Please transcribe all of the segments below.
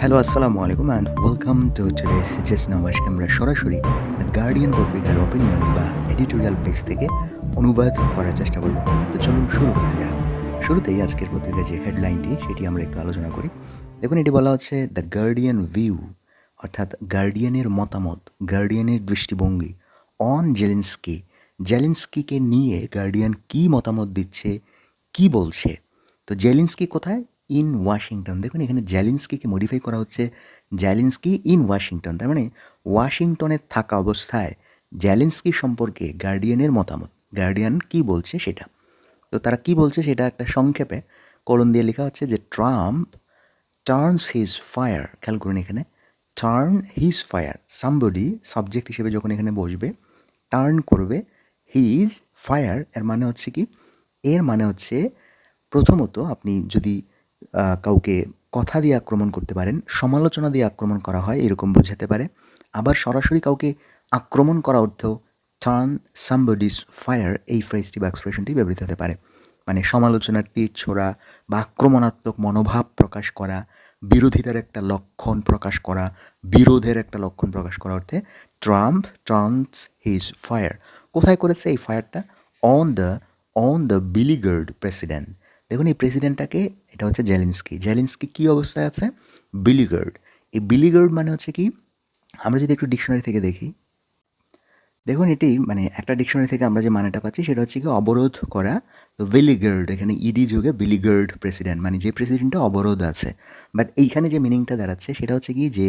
Hello, আসসালামু আলাইকুম and welcome to today's just now. আজকে আমরা সরাসরি দ্য গার্ডিয়ান পত্রিকার অপিনিয়ন বা এডিটোরিয়াল পেজ থেকে অনুবাদ করার চেষ্টা করব। তো চলুন শুরু করা যাক। শুরুতেই আজকের পত্রিকার যে হেডলাইনটি সেটি আমরা একটু আলোচনা করি। দেখুন, এটি বলা হচ্ছে দ্য গার্ডিয়ান ভিউ, অর্থাৎ গার্ডিয়ানের মতামত, গার্ডিয়ানের দৃষ্টিভঙ্গি অন জেলেনস্কি। জেলেনস্কিকে নিয়ে গার্ডিয়ান কী মতামত দিচ্ছে, কি বলছে। তো জেলেনস্কি কোথায়? In Washington. দেখুন, এখানে জেলেনস্কিকে মডিফাই করা হচ্ছে জেলেনস্কি ইন ওয়াশিংটন। তার মানে ওয়াশিংটনে থাকা অবস্থায় জেলেনস্কি সম্পর্কে গার্ডিয়ানের মতামত, গার্ডিয়ান কি বলছে সেটা। তো তারা কি বলছে সেটা একটা সংক্ষেপে কলম দিয়ে লেখা হচ্ছে যে ট্রাম্প টার্নস হিজ ফায়ার। খেয়াল করুন, এখানে turn his fire, somebody subject হিসেবে যখন এখানে বসবে, টার্ন করবে হিজ ফায়ার। এর মানে হচ্ছে কি? এর মানে হচ্ছে প্রথমত আপনি যদি কাউকে কথা দিয়ে আক্রমণ করতে পারেন, সমালোচনা দিয়ে আক্রমণ করা হয় এরকম বোঝাতে পারে। আবার সরাসরি কাউকে আক্রমণ করা অর্থেও টার্ন সামবডিস ফায়ার এই ফ্রেজটি বা এক্সপ্রেশনটি ব্যবহৃত হতে পারে। মানে সমালোচনার তীর ছোড়া বা আক্রমণাত্মক মনোভাব প্রকাশ করা, বিরোধিতার একটা লক্ষণ প্রকাশ করা, বিরোধের একটা লক্ষণ প্রকাশ করা অর্থে ট্রাম্প টার্নস হিজ ফায়ার। কোথায় করেছে এই ফায়ারটা? On the beleaguered president. দেখুন, এই প্রেসিডেন্টটাকে, এটা হচ্ছে জেলেনস্কি। জেলেনস্কি কী অবস্থায় আছে? বিলিগার্ড। এই বিলিগার্ড মানে হচ্ছে কি? আমরা যদি একটু ডিকশনারি থেকে দেখি, দেখুন এটি মানে একটা ডিকশনারি থেকে আমরা যে মানেটা পাচ্ছি সেটা হচ্ছে কি অবরোধ করা। তো বিলিগার্ড, এখানে ইডি যুগে বিলিগার্ড প্রেসিডেন্ট মানে যে প্রেসিডেন্টটা অবরোধ আছে। বাট এইখানে যে মিনিংটা দাঁড়াচ্ছে সেটা হচ্ছে কি যে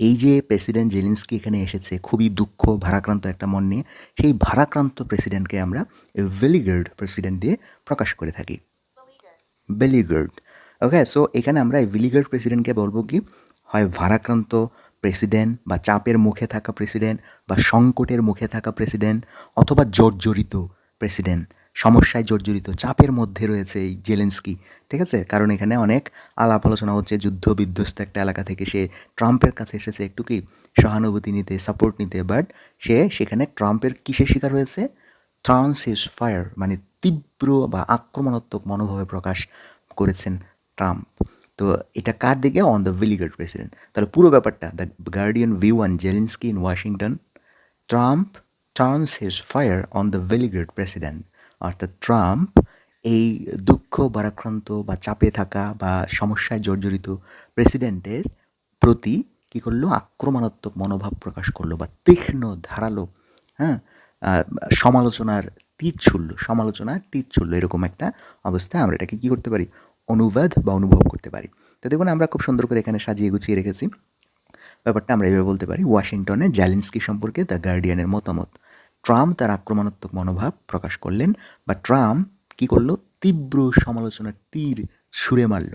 এই যে প্রেসিডেন্ট জেলেনস্কি এখানে এসেছে খুবই দুঃখ ভারাক্রান্ত একটা মন নিয়ে, সেই ভারাক্রান্ত প্রেসিডেন্টকে আমরা বিলিগার্ড প্রেসিডেন্ট দিয়ে প্রকাশ করে থাকি। বেলিগার্ড। ওকে, সো এখানে আমরা এই বিলিগার্ড প্রেসিডেন্টকে বলবো কি হয় ভারাক্রান্ত প্রেসিডেন্ট বা চাপের মুখে থাকা প্রেসিডেন্ট বা সংকটের মুখে থাকা প্রেসিডেন্ট, অথবা জর্জরিত প্রেসিডেন্ট, সমস্যায় জর্জরিত, চাপের মধ্যে রয়েছে এই জেলেনস্কি। ঠিক আছে, কারণ এখানে অনেক আলাপ আলোচনা হচ্ছে, যুদ্ধ বিধ্বস্ত একটা এলাকা থেকে সে ট্রাম্পের কাছে এসেছে একটু কি সহানুভূতি নিতে, সাপোর্ট নিতে। বাট সে সেখানে ট্রাম্পের কিসের শিকার হয়েছে? টার্নস হিজ ফায়ার, মানে তীব্র বা আক্রমণাত্মক মনোভাবে প্রকাশ করেছেন ট্রাম্প। তো এটা কার দিকে? On the beleaguered president. তাহলে পুরো ব্যাপারটা the Guardian view on Zelensky in Washington, Trump turns his fire on the beleaguered president. অর্থাৎ ট্রাম্প এই দুঃখ ভারাক্রান্ত বা চাপে থাকা বা সমস্যায় জর্জরিত প্রেসিডেন্টের প্রতি কী করলো? আক্রমণাত্মক মনোভাব প্রকাশ করলো বা তীক্ষ্ণ ধারালো, হ্যাঁ, সমালোচনার তীর ছুড়ল, এরকম একটা অবস্থায় আমরা এটাকে কী করতে পারি? অনুবাদ বা অনুভব করতে পারি। তো দেখুন, আমরা খুব সুন্দর করে এখানে সাজিয়ে গুছিয়ে রেখেছি ব্যাপারটা। আমরা এভাবে বলতে পারি, ওয়াশিংটনে জেলেনস্কি সম্পর্কে দ্য গার্ডিয়ানের মতামত। ট্রাম্প তার আক্রমণাত্মক মনোভাব প্রকাশ করলেন, বা ট্রাম্প কী করলো? তীব্র সমালোচনার তীর ছুঁড়ে মারল।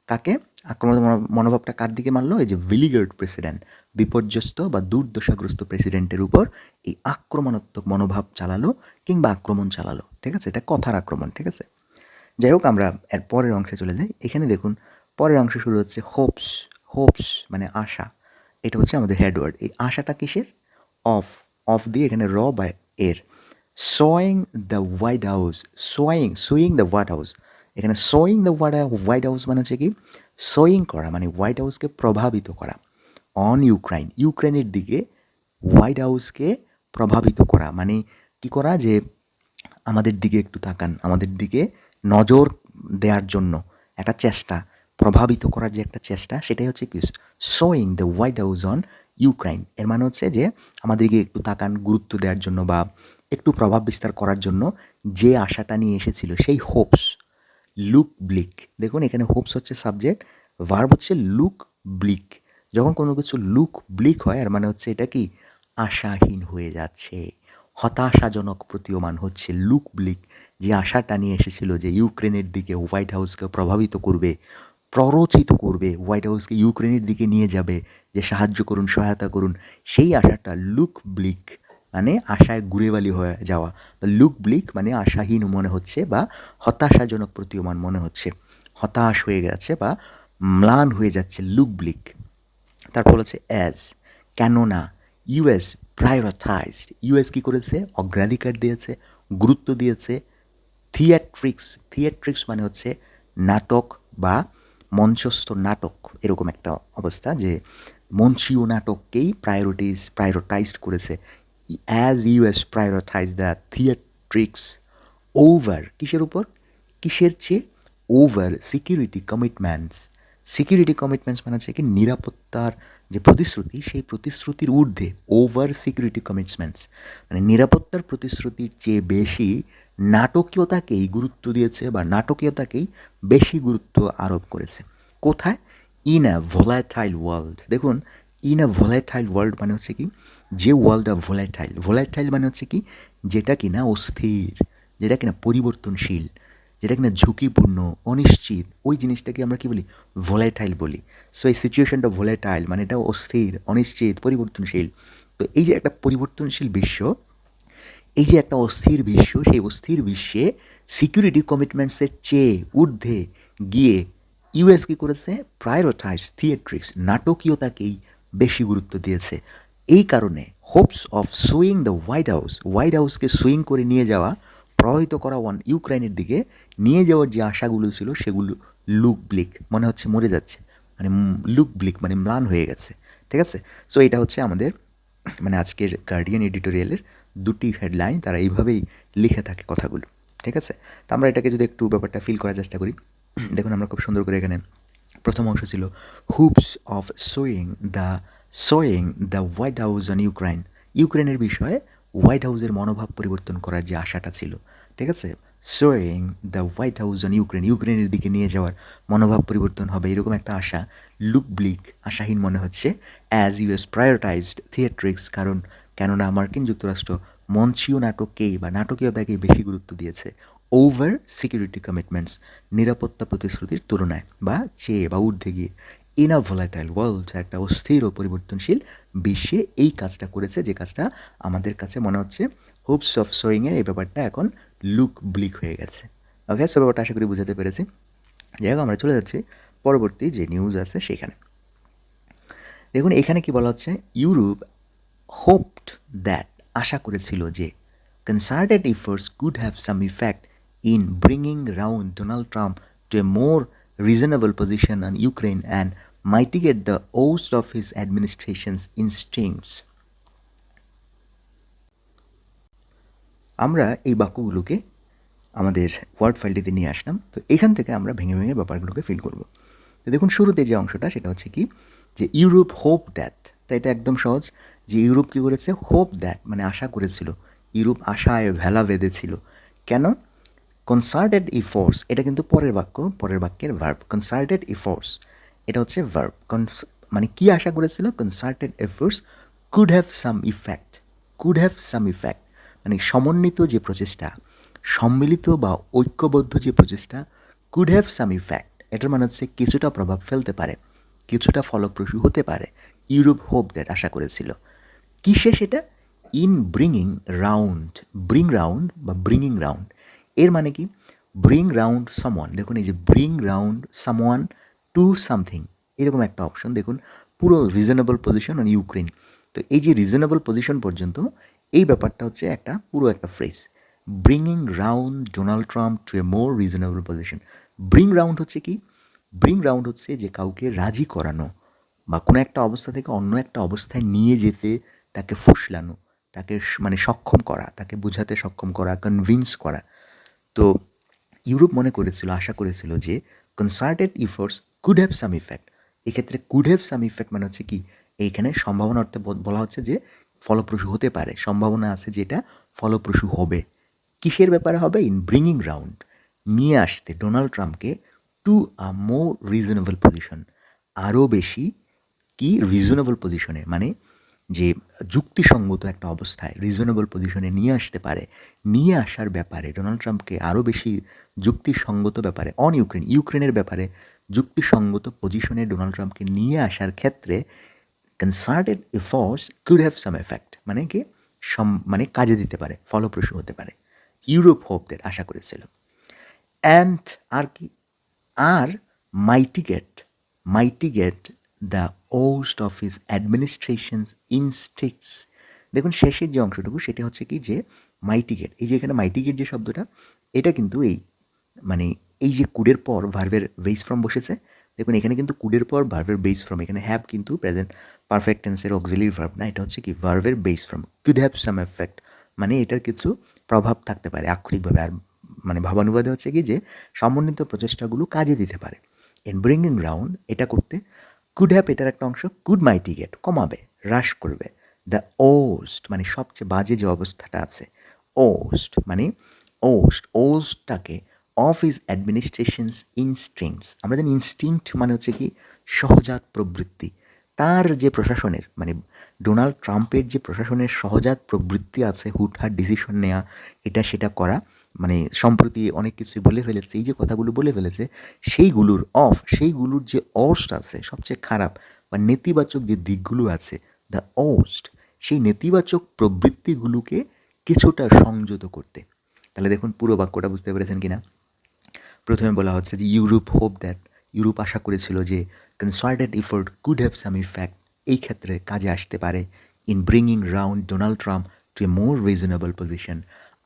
কাকে? আক্রমণ মনোভাবটা কার দিকে মারলো? এই যে বিলিগার্ড প্রেসিডেন্ট, বিপর্যস্ত বা দুর্দশাগ্রস্ত প্রেসিডেন্টের উপর এই আক্রমণাত্মক মনোভাব চালালো কিংবা আক্রমণ চালালো। ঠিক আছে, এটা কথার আক্রমণ। ঠিক আছে, যাই হোক, আমরা এর পরের অংশে চলে যাই। এখানে দেখুন, পরের অংশ শুরু হচ্ছে হোপস মানে আশা। এটা হচ্ছে আমাদের হেডওয়ার্ড। এই আশাটা কিসের? অফ দিয়ে এখানে র বা এর। Sewing the White house, sewing the White house. এখানে সোয়িং দ্য হোয়াইট হাউস মানে হচ্ছে কি? সোয়িং করা মানে হোয়াইট হাউসকে প্রভাবিত করা। অন ইউক্রেনের দিকে হোয়াইট হাউসকে প্রভাবিত করা মানে কি করা? যে আমাদের দিকে একটু তাকান, আমাদের দিকে নজর দেওয়ার জন্য একটা চেষ্টা, প্রভাবিত করার যে একটা চেষ্টা, সেটাই হচ্ছে কি showing the White House on Ukraine. এর মানে হচ্ছে যে আমাদেরকে একটু তাকান, গুরুত্ব দেওয়ার জন্য বা একটু প্রভাব বিস্তার করার জন্য যে আশাটা নিয়ে এসেছিল, সেই হোপস। লুক ব্লিক, দেখুন এখানে হোপস হচ্ছে সাবজেক্ট, ভার্ব হচ্ছে লুক ব্লিক। যখন কোনো কিছু লুক ব্লিক হয়, আর মানে হচ্ছে এটা কি আশাহীন হয়ে যাচ্ছে, হতাশাজনক প্রতীয়মান হচ্ছে। লুক ব্লিক, যে আশাটা নিয়ে এসেছিল যে ইউক্রেনের দিকে হোয়াইট হাউসকে প্রভাবিত করবে, প্ররোচিত করবে, হোয়াইট হাউসকে ইউক্রেনের দিকে নিয়ে যাবে, যে সাহায্য করুন, সহায়তা করুন, সেই আশাটা লুক ব্লিক মানে আশায় গুড়েবালি হয়ে যাওয়া। লুক ব্লিক মানে আশাহীন মনে হচ্ছে বা হতাশাজনক প্রতীয়মান মনে হচ্ছে, হতাশ হয়ে গেছে বা ম্লান হয়ে যাচ্ছে, লুক ব্লিক। তারপর হচ্ছে অ্যাজ, কেননা ইউএস প্রায়োরিটাইজড, ইউএস কী করেছে? অগ্রাধিকার দিয়েছে, গুরুত্ব দিয়েছে থিয়েট্রিক্স মানে হচ্ছে নাটক বা মঞ্চস্থ নাটক, এরকম একটা অবস্থা যে মঞ্চীয় নাটককেই প্রায়োরিটাইজড করেছে, as US prioritise the theatrics over, কিসের উপর, কিসের চেয়ে, ওভার সিকিউরিটি কমিটমেন্টস মানে হচ্ছে কি নিরাপত্তার যে প্রতিশ্রুতি, সেই প্রতিশ্রুতির ঊর্ধ্বে, ওভার সিকিউরিটি কমিটমেন্টস মানে নিরাপত্তার প্রতিশ্রুতির চেয়ে বেশি নাটকীয়তাকেই গুরুত্ব দিয়েছে বা নাটকীয়তাকেই বেশি গুরুত্ব আরোপ করেছে। কোথায়? In a volatile world. দেখুন, ইন আ ভোলাটাইল ওয়ার্ল্ড মানে হচ্ছে কি, যে ওয়ার্ল্ডটা ভোলাটাইল মানে হচ্ছে কি, যেটা কিনা অস্থির, যেটা কিনা পরিবর্তনশীল, যেটা কিনা ঝুঁকিপূর্ণ, অনিশ্চিত, ওই জিনিসটাকে আমরা কী বলি? ভোলাটাইল বলি। সো এই সিচুয়েশনটা ভোলাটাইল মানে এটা অস্থির, অনিশ্চিত, পরিবর্তনশীল। তো এই যে একটা পরিবর্তনশীল বিশ্ব, এই যে একটা অস্থির বিশ্ব, সেই অস্থির বিশ্বে সিকিউরিটি কমিটমেন্টসের চেয়ে ঊর্ধ্বে গিয়ে ইউএস কী করেছে? প্রায়োরিটাইজ থিয়েট্রিক্স, নাটকীয়তাকেই বেশি গুরুত্ব দিয়েছে। এই কারণে hopes of swing the White হাউসকে সুইং করে নিয়ে যাওয়া, প্রভাবিত করা ইউক্রেনের দিকে নিয়ে যাওয়ার যে আশাগুলো ছিল সেগুলো লুক ব্লিক, মনে হচ্ছে মরে যাচ্ছে, মানে লুক ব্লিক মানে ম্লান হয়ে গেছে। ঠিক আছে? সো এটা হচ্ছে আমাদের মানে আজকের গার্ডিয়ান এডিটোরিয়ালের দুটি হেডলাইন, তারা এইভাবেই লিখে থাকে কথাগুলো। ঠিক আছে? তো আমরা এটাকে যদি একটু ব্যাপারটা ফিল করার চেষ্টা করি, দেখুন আমরা খুব সুন্দর করে এখানে প্রথম অংশ ছিল hoops of sewing the White House on ইউক্রেনের বিষয়ে হোয়াইট হাউসের মনোভাব পরিবর্তন করার যে আশাটা ছিল। ঠিক আছে? Sewing the White House on ইউক্রেনের দিকে নিয়ে যাওয়ার মনোভাব পরিবর্তন হবে, এরকম একটা আশা লুক ব্লিক, আশাহীন মনে হচ্ছে। অ্যাজ ইউএস প্রায়োরিটাইজড থিয়েট্রিক্স, কেননা মার্কিন যুক্তরাষ্ট্র মঞ্চীয় নাটককেই বা নাটকীয়তাকেই বেশি গুরুত্ব দিয়েছে ওভার সিকিউরিটি কমিটমেন্টস, নিরাপত্তা প্রতিশ্রুতির তুলনায় বা চেয়ে বা ঊর্ধ্বে গিয়ে। ইন আ ভোলাটাইল ওয়ার্ল্ড, একটা অস্থির ও পরিবর্তনশীল বিশ্বে এই কাজটা করেছে, যে কাজটা আমাদের কাছে মনে হচ্ছে হোপস অফ সোয়িংয়ের এই ব্যাপারটা এখন লুক ব্লিক হয়ে গেছে। ওকে, সো ব্যাপারটা আশা করি বুঝাতে পেরেছি। যাই হোক, আমরা চলে যাচ্ছি পরবর্তী যে নিউজ আছে সেখানে। দেখুন এখানে কি বলা হচ্ছে, ইউরোপ হোপড দ্যাট, আশা করেছিল যে concerted efforts could have some effect in bringing round Donald Trump to a more reasonable position on Ukraine and mitigate the worst of his administration's instincts. আমরা এই বাক্যগুলোকে আমাদের ওয়ার্ড ফাইলটিতে নিয়ে আসলাম। তো এখান থেকে আমরা ভেঙে ভেঙে ব্যাপারগুলোকে ফিল করব। তো দেখুন শুরুতে যে অংশটা সেটা হচ্ছে কি, যে ইউরোপ হোপ দ্যাট। তো এটা একদম সহজ, যে ইউরোপ কী করেছে? হোপ দ্যাট মানে আশা করেছিল, ইউরোপ আশায় ভেলা বেঁধেছিল। কেন? কনসার্টেড ইফোর্টস, এটা কিন্তু পরের বাক্যের ভার্ব। কনসার্টেড ইফোর্টস এটা হচ্ছে ভার্ব। মানে কি আশা করেছিল? Concerted efforts could have some effect মানে সমন্বিত যে প্রচেষ্টা, সম্মিলিত বা ঐক্যবদ্ধ যে প্রচেষ্টা, কুড হ্যাভ সাম ইফেক্ট, এটার মানে হচ্ছে কিছুটা প্রভাব ফেলতে পারে, কিছুটা ফলপ্রসূ হতে পারে। ইউরোপ হোপ দ্যাট, আশা করেছিল। কিসে সেটা? ইন ব্রিং রাউন্ড, এর মানে কি? Bring round someone. দেখুন এই যে bring round someone to something, এরকম একটা অপশন। দেখুন পুরো রিজনেবল পজিশন অন ইউক্রেন। তো এই যে রিজনেবল পজিশন পর্যন্ত, এই ব্যাপারটা হচ্ছে পুরো একটা phrase, bringing round Donald Trump to a more reasonable position. Bring round হচ্ছে কি? ব্রিং রাউন্ড হচ্ছে যে কাউকে রাজি করানো বা কোনো একটা অবস্থা থেকে অন্য একটা অবস্থায় নিয়ে যেতে, তাকে ফুসলানো, তাকে মানে সক্ষম করা, তাকে বোঝাতে সক্ষম করা, কনভিন্স করা। তো ইউরোপ মনে করেছিল, আশা করেছিল যে concerted efforts could have some effect. এক্ষেত্রে কুড হ্যাভ সাম ইফেক্ট মানে হচ্ছে কি, এইখানে সম্ভাবনা অর্থে বলা হচ্ছে যে ফলপ্রসূ হতে পারে, সম্ভাবনা আছে যেটা ফলপ্রসূ হবে। কিসের ব্যাপারে হবে? ইন ব্রিংইং রাউন্ড, নিয়ে আসতে ডোনাল্ড ট্রাম্পকে to a more reasonable position, আরও বেশি কি রিজনেবল পজিশনে, মানে যে যুক্তিসঙ্গত একটা অবস্থায় রিজনেবল পজিশনে নিয়ে আসতে পারে, নিয়ে আসার ব্যাপারে ডোনাল্ড ট্রাম্পকে আরও বেশি যুক্তিসঙ্গত ব্যাপারে ইউক্রেনের ব্যাপারে যুক্তিসঙ্গত পজিশনে ডোনাল্ড ট্রাম্পকে নিয়ে আসার ক্ষেত্রে concerted efforts could have some effect মানে কি, মানে কাজে দিতে পারে, ফলপ্রসূ হতে পারে। ইউরোপ হোপ দ্যাট, আশা করেছিল। অ্যান্ড আর কি, আর mitigate the worst of his administration's instincts. দেখুন শেষের যে অংশটুকু সেটা হচ্ছে কি, যে মাইটিগেট, এই যে এখানে মাইটিগেট যে শব্দটা, এটা কিন্তু এই মানে এই যে কুডের পর ভার্বের বেস ফর্ম বসেছে, দেখুন এখানে কিন্তু কুডের পর ভার্বের বেস ফ্রম, এখানে হ্যাভ কিন্তু প্রেজেন্ট পারফেক্ট টেন্সের অক্সিলিয়ারি ভার্ব না, এটা হচ্ছে কি ভার্বের base form, could have some effect, মানে এটার কিছু প্রভাব থাকতে পারে আক্ষরিকভাবে। আর মানে ভাবানুবাদে হচ্ছে কি যে সমন্বিত প্রচেষ্টাগুলো কাজে দিতে পারে। ইন ব্রিঙ্গিং রাউন্ড, এটা করতে কুড হ্যাভ এটার একটা অংশ, কুড মাইটিগেট কমাবে, হ্রাস করবে। দ্য ওস্ট মানে সবচেয়ে বাজে যে অবস্থাটা আছে, ওস্ট মানে ওস্টটাকে অফ ইজ অ্যাডমিনিস্ট্রেশনস ইনস্টিংস, আমরা জানি ইনস্টিংক্ট মানে হচ্ছে কি সহজাত প্রবৃত্তি, তার যে প্রশাসনের মানে ডোনাল্ড ট্রাম্পের যে প্রশাসনের সহজাত প্রবৃত্তি আছে, হুটহাট ডিসিশন নেওয়া, এটা সেটা করা, মানে সম্প্রতি অনেক কিছু বলে ফেলেছে, এই যে কথাগুলো বলে ফেলেছে সেইগুলোর যে ওস্ট আছে সবচেয়ে খারাপ বা নেতিবাচক যে দিকগুলো আছে, দ্য ওস্ট, সেই নেতিবাচক প্রবৃত্তিগুলোকে কিছুটা সংযত করতে। তাহলে দেখুন পুরো বাক্যটা বুঝতে পেরেছেন কি না? প্রথমে বলা হচ্ছে যে ইউরোপ আশা করেছিল যে concerted effort could have some effect, এই ক্ষেত্রে কাজে আসতে পারে, in bringing round Donald Trump to a more reasonable position,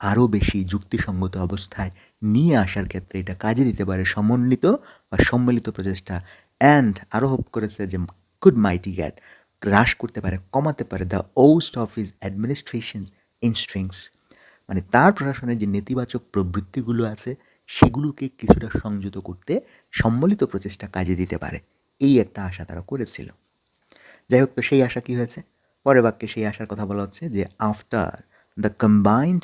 আরও বেশি যুক্তিসঙ্গত অবস্থায় নিয়ে আসার ক্ষেত্রে এটা কাজে দিতে পারে সমন্বিত বা সম্মিলিত প্রচেষ্টা। অ্যান্ড আরও হোপ করেছে যে কুড মাইটিগেট হ্রাস করতে পারে, কমাতে পারে the worst of his administration instincts, মানে তার প্রশাসনের যে নেতিবাচক প্রবৃত্তিগুলো আছে সেগুলোকে কিছুটা সংযত করতে সম্মিলিত প্রচেষ্টা কাজে দিতে পারে, এই একটা আশা তারা করেছিল। যাই হোক, তো সেই আশা কী হয়েছে? পরের বাক্যে সেই আশার কথা বলা হচ্ছে যে after the combined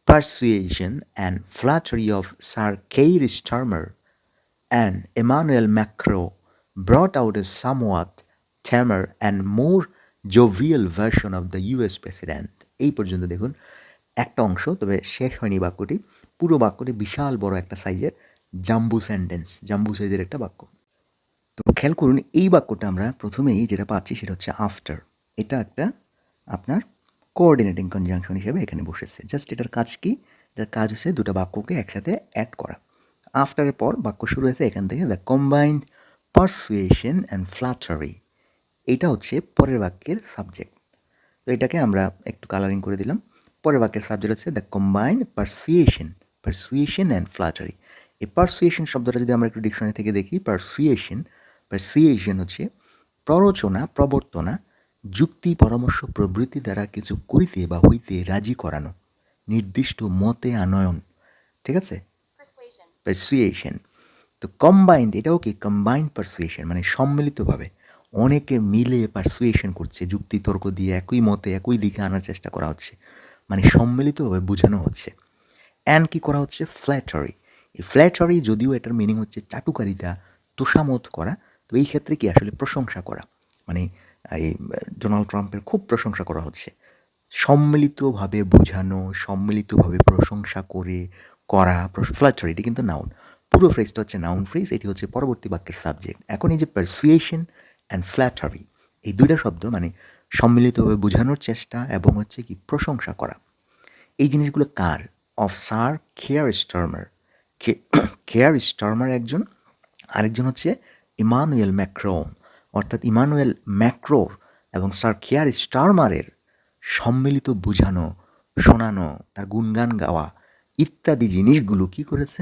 persuasion and flattery of sir Keir Starmer and Emmanuel Macron brought out a somewhat tamer and more jovial version of the US president. এই পর্যন্ত দেখুন একটা অংশ, তবে শেষ হয়নি বাক্যটি, পুরো বাক্যটি বিশাল বড় একটা সাইজের জাম্বু সাইজের একটা বাক্য। তো খেয়াল করুন এই বাক্যটা আমরা প্রথমেই যেটা পাচ্ছি সেটা হচ্ছে আফটার, এটা একটা আপনার কোঅর্ডিনেটিং কনজাংশন হিসেবে এখানে বসেছে। জাস্ট এটার কাজ কি? এটার কাজ হচ্ছে দুটো বাক্যকে একসাথে অ্যাড করা। আফটারের পর বাক্য শুরু হয়েছে এখান থেকে, the combined persuasion and flattery, এইটা হচ্ছে পরের বাক্যের সাবজেক্ট। তো এটাকে আমরা একটু কালারিং করে দিলাম। পরের বাক্যের সাবজেক্ট হচ্ছে the combined persuasion and flattery. এই পারসুয়েশন শব্দটা যদি আমরা একটু ডিকশনারি থেকে দেখি, পারসুয়েশন হচ্ছে প্ররোচনা, প্রবর্তনা, যুক্তি, পরামর্শ প্রবৃত্তি দ্বারা কিছু করিতে বা হইতে রাজি করানো, নির্দিষ্ট মতে আনয়ন, ঠিক আছে? পারসুয়েশন। তো কম্বাইন্ড, এটাও কি কম্বাইন্ড পারসুয়েশন, মানে সম্মিলিতভাবে অনেকে মিলে পারসুয়েশন করছে, যুক্তি তর্ক দিয়ে একই মতে একই দিকে আনার চেষ্টা করা হচ্ছে, মানে সম্মিলিতভাবে বোঝানো হচ্ছে। অ্যান্ড কি করা হচ্ছে? ফ্ল্যাটারি। এই ফ্ল্যাটারি যদিও এটার মিনিং হচ্ছে চাটুকারিতা, তোষামত করা, তো এই ক্ষেত্রে কি আসলে প্রশংসা করা, মানে এই ডোনাল্ড ট্রাম্পের খুব প্রশংসা করা হচ্ছে। সম্মিলিতভাবে বোঝানো, সম্মিলিতভাবে প্রশংসা করা ফ্ল্যাটারি, এটি কিন্তু নাউন, পুরো ফ্রেজটা হচ্ছে নাউন ফ্রেজ, এটি হচ্ছে পরবর্তী বাক্যের সাবজেক্ট। এখন এই যে পারসুয়েশন অ্যান্ড ফ্ল্যাটারি, এই দুইটা শব্দ মানে সম্মিলিতভাবে বোঝানোর চেষ্টা এবং হচ্ছে কি প্রশংসা করা, এই জিনিসগুলো কার? অফ স্যার কেয়ার স্টারমার একজন, আরেকজন হচ্ছে ইমানুয়েল ম্যাক্রোন, অর্থাৎ ইমানুয়েল ম্যাক্রোর এবং স্যার কেয়ার স্টারমারের সম্মিলিত বোঝানো, শোনানো, তার গুণগান গাওয়া ইত্যাদি জিনিসগুলো কি করেছে?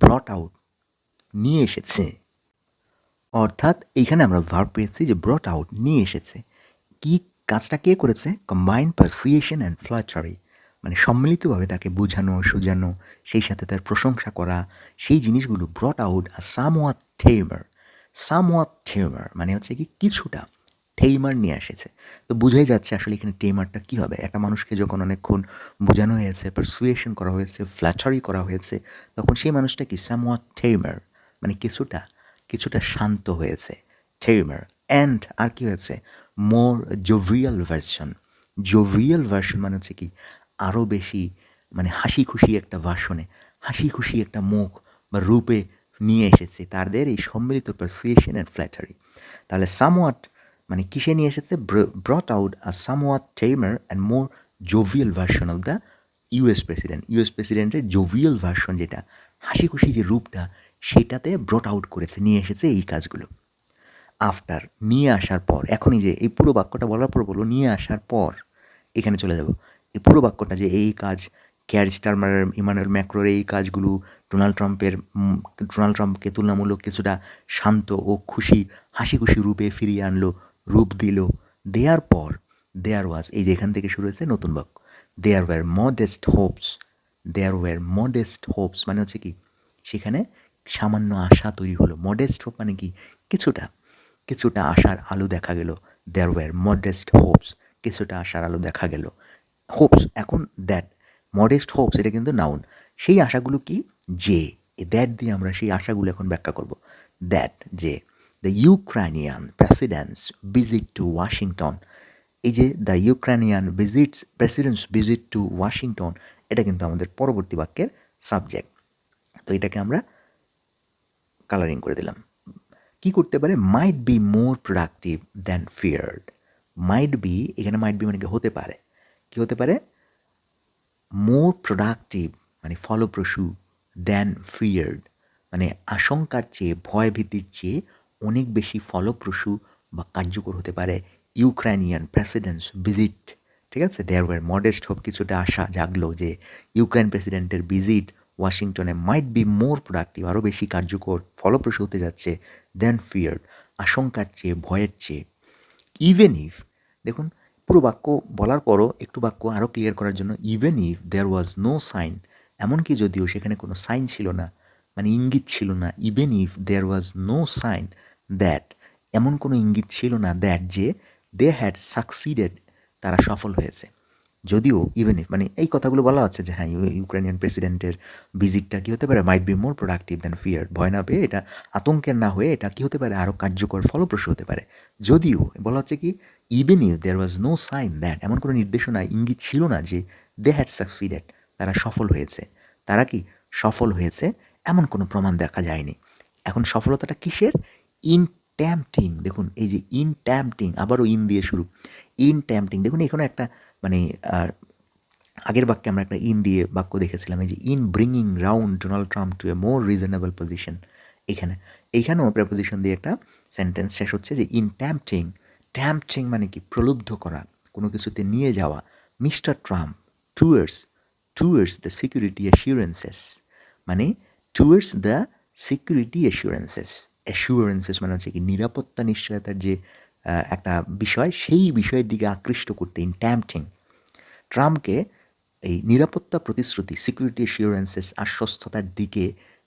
ব্রট আউট, নিয়ে এসেছে। অর্থাৎ এইখানে আমরা ভার্ব পেয়েছি যে ব্রট আউট, নিয়ে এসেছে। কি কাজটা কে করেছে? কম্বাইন্ড পারসুয়েশন অ্যান্ড ফ্ল্যাটারি, মানে সম্মিলিতভাবে তাকে বোঝানো, সুজানো, সেই সাথে তার প্রশংসা করা, সেই জিনিসগুলো ব্রট আউট আ সামওয়াট টেমার মানে হচ্ছে কি কিছুটা টেইমার নিয়ে এসেছে। তো বুঝাই যাচ্ছে আসলে এখানে টেইমারটা কী হবে। একটা মানুষকে যখন অনেকক্ষণ বোঝানো হয়েছে, পারসুয়েশন করা হয়েছে, ফ্ল্যাটারি করা হয়েছে, তখন সেই মানুষটা কি সামওয়াট টেইমার, মানে কিছুটা শান্ত হয়েছে, টেইমার। অ্যান্ড আর কি হয়েছে? মোর জোভিয়াল ভার্সন মানে হচ্ছে কি আরও বেশি, মানে হাসি খুশি একটা ভার্সনে, হাসি খুশি একটা মুখ বা রূপে নিয়ে এসেছে তাদের এই সম্মিলিত পারসুয়েশন অ্যান্ড ফ্ল্যাটারি। তাহলে সামওয়াট মানে কিসে নিয়ে এসেছে? Brought out a somewhat tamer and more jovial version of the US প্রেসিডেন্টের জোভিয়াল ভার্সন, যেটা হাসি খুশি যে রূপটা, সেটাতে ব্রট আউট করেছে, নিয়ে এসেছে এই কাজগুলো। আফটার, নিয়ে আসার পর, এখনই যে এই পুরো বাক্যটা বলার পর বলো নিয়ে আসার পর, এখানে চলে যাব। এই পুরো বাক্যটা যে এই কাজ কেয়ার স্টারমারের ইমানুয়েল ম্যাক্রোর এই কাজগুলো ডোনাল্ড ট্রাম্পকে তুলনামূলক কিছুটা শান্ত ও হাসি খুশি রূপে ফিরিয়ে আনলো, রূপ দিল। দেয়ার পর দেয়ার ওয়াজ, এই যে এখান থেকে শুরু হয়েছে নতুন বাক্য, দেয়ার ওয়ার মডেস্ট হোপস মানে হচ্ছে কি সেখানে সামান্য আশা তৈরি হলো। মডেস্ট হোপ মানে কি কিছুটা আশার আলো দেখা গেল। দেয়ার ওয়ার মডেস্ট হোপস, কিছুটা আশার আলো দেখা গেল। হোপস, এখন দ্যাট মডেস্ট হোপস এটা কিন্তু নাউন। সেই আশাগুলো কি, যে দ্যাট দিয়ে আমরা সেই আশাগুলো এখন ব্যাখ্যা করব। দ্যাট যে the Ukrainian president's visit to Washington, এই যে the Ukrainian president's visit to Washington, এটা কিন্তু আমাদের পরবর্তী বাক্যের সাবজেক্ট। তো এটাকে আমরা কালারিং করে দিলাম। কি করতে পারে, মাইট be more productive than feared. Might be, এখানে মাইট বি মানে কি হতে পারে, কি হতে পারে, মোর প্রোডাক্টিভ মানে ফলপ্রসূ, দ্যান ফিয়ার্ড মানে আশঙ্কার চেয়ে, ভয় ভীতির চেয়ে অনেক বেশি ফলপ্রসূ বা কার্যকর হতে পারে ইউক্রাইনিয়ান প্রেসিডেন্টস ভিজিট। ঠিক আছে, দেয়ার ওয়ার মডেস্ট হোপ, কিছুটা আশা জাগলো যে ইউক্রেন প্রেসিডেন্টের ভিজিট ওয়াশিংটনে মাইট বি মোর প্রোডাক্টিভ, আরও বেশি কার্যকর ফলপ্রসূ হতে যাচ্ছে, দ্যান ফিয়ার্ড আশঙ্কার চেয়ে, ভয়ের চেয়ে। ইভেন ইফ, দেখুন পুরো বাক্য বলার পরও একটু বাক্য আরও ক্লিয়ার করার জন্য, even if there was no sign, এমনকি যদিও সেখানে কোনো সাইন ছিল না, মানে ইঙ্গিত ছিল না। Even if there was no sign that, এমন কোনো ইঙ্গিত ছিল না, দ্যাট যে দে হ্যাড সাকসিডেড, তারা সফল হয়েছে। যদিও ইভেন ইফ মানে এই কথাগুলো বলা হচ্ছে যে হ্যাঁ ইউক্রেনিয়ান প্রেসিডেন্টের ভিজিটটা কী হতে পারে, মাইট be more productive than fear, ভয় না পেয়ে এটা আতঙ্কের না হয়ে এটা কী হতে পারে, আরও কার্যকর ফলপ্রসূ হতে পারে। যদিও বলা হচ্ছে কি, even if there was no sign that, এমন কোনো নির্দেশনা ইঙ্গিত ছিল না যে দে হ্যাড সাকসিডেড, তারা সফল হয়েছে। তারা কি সফল হয়েছে এমন কোনো প্রমাণ দেখা যায়নি। এখন সফলতাটা কিসের, ইন ট্যাম্পটিং, দেখুন এই যে ইন ট্যাম্পটিং, আবারও ইন দিয়ে শুরু, ইন ট্যাম্পটিং, দেখুন এখানে একটা মানে আগের বাক্যে আমরা একটা ইন দিয়ে বাক্য দেখেছিলাম, এই যে in bringing round Donald Trump to a more reasonable position, এইখানেও প্রেপোজিশন দিয়ে একটা সেন্টেন্স শেষ হচ্ছে যে ইন ট্যাম্পটিং। ট্যাম্পটিং মানে কি, প্রলুব্ধ করা, কোনো কিছুতে নিয়ে যাওয়া mister Trump towards the security assurances, মানে টুয়ার্ডস দ্য সিকিউরিটি অ্যাসিউরেন্সেস মানে হচ্ছে কি নিরাপত্তা নিশ্চয়তার যে একটা বিষয়, সেই বিষয়ের দিকে আকৃষ্ট করতে, ইন ট্যাম্পটিং ট্রাম্পকে এই নিরাপত্তা প্রতিশ্রুতি, সিকিউরিটি অ্যাসিউরেন্সেস, আশ্বস্ততার দিকে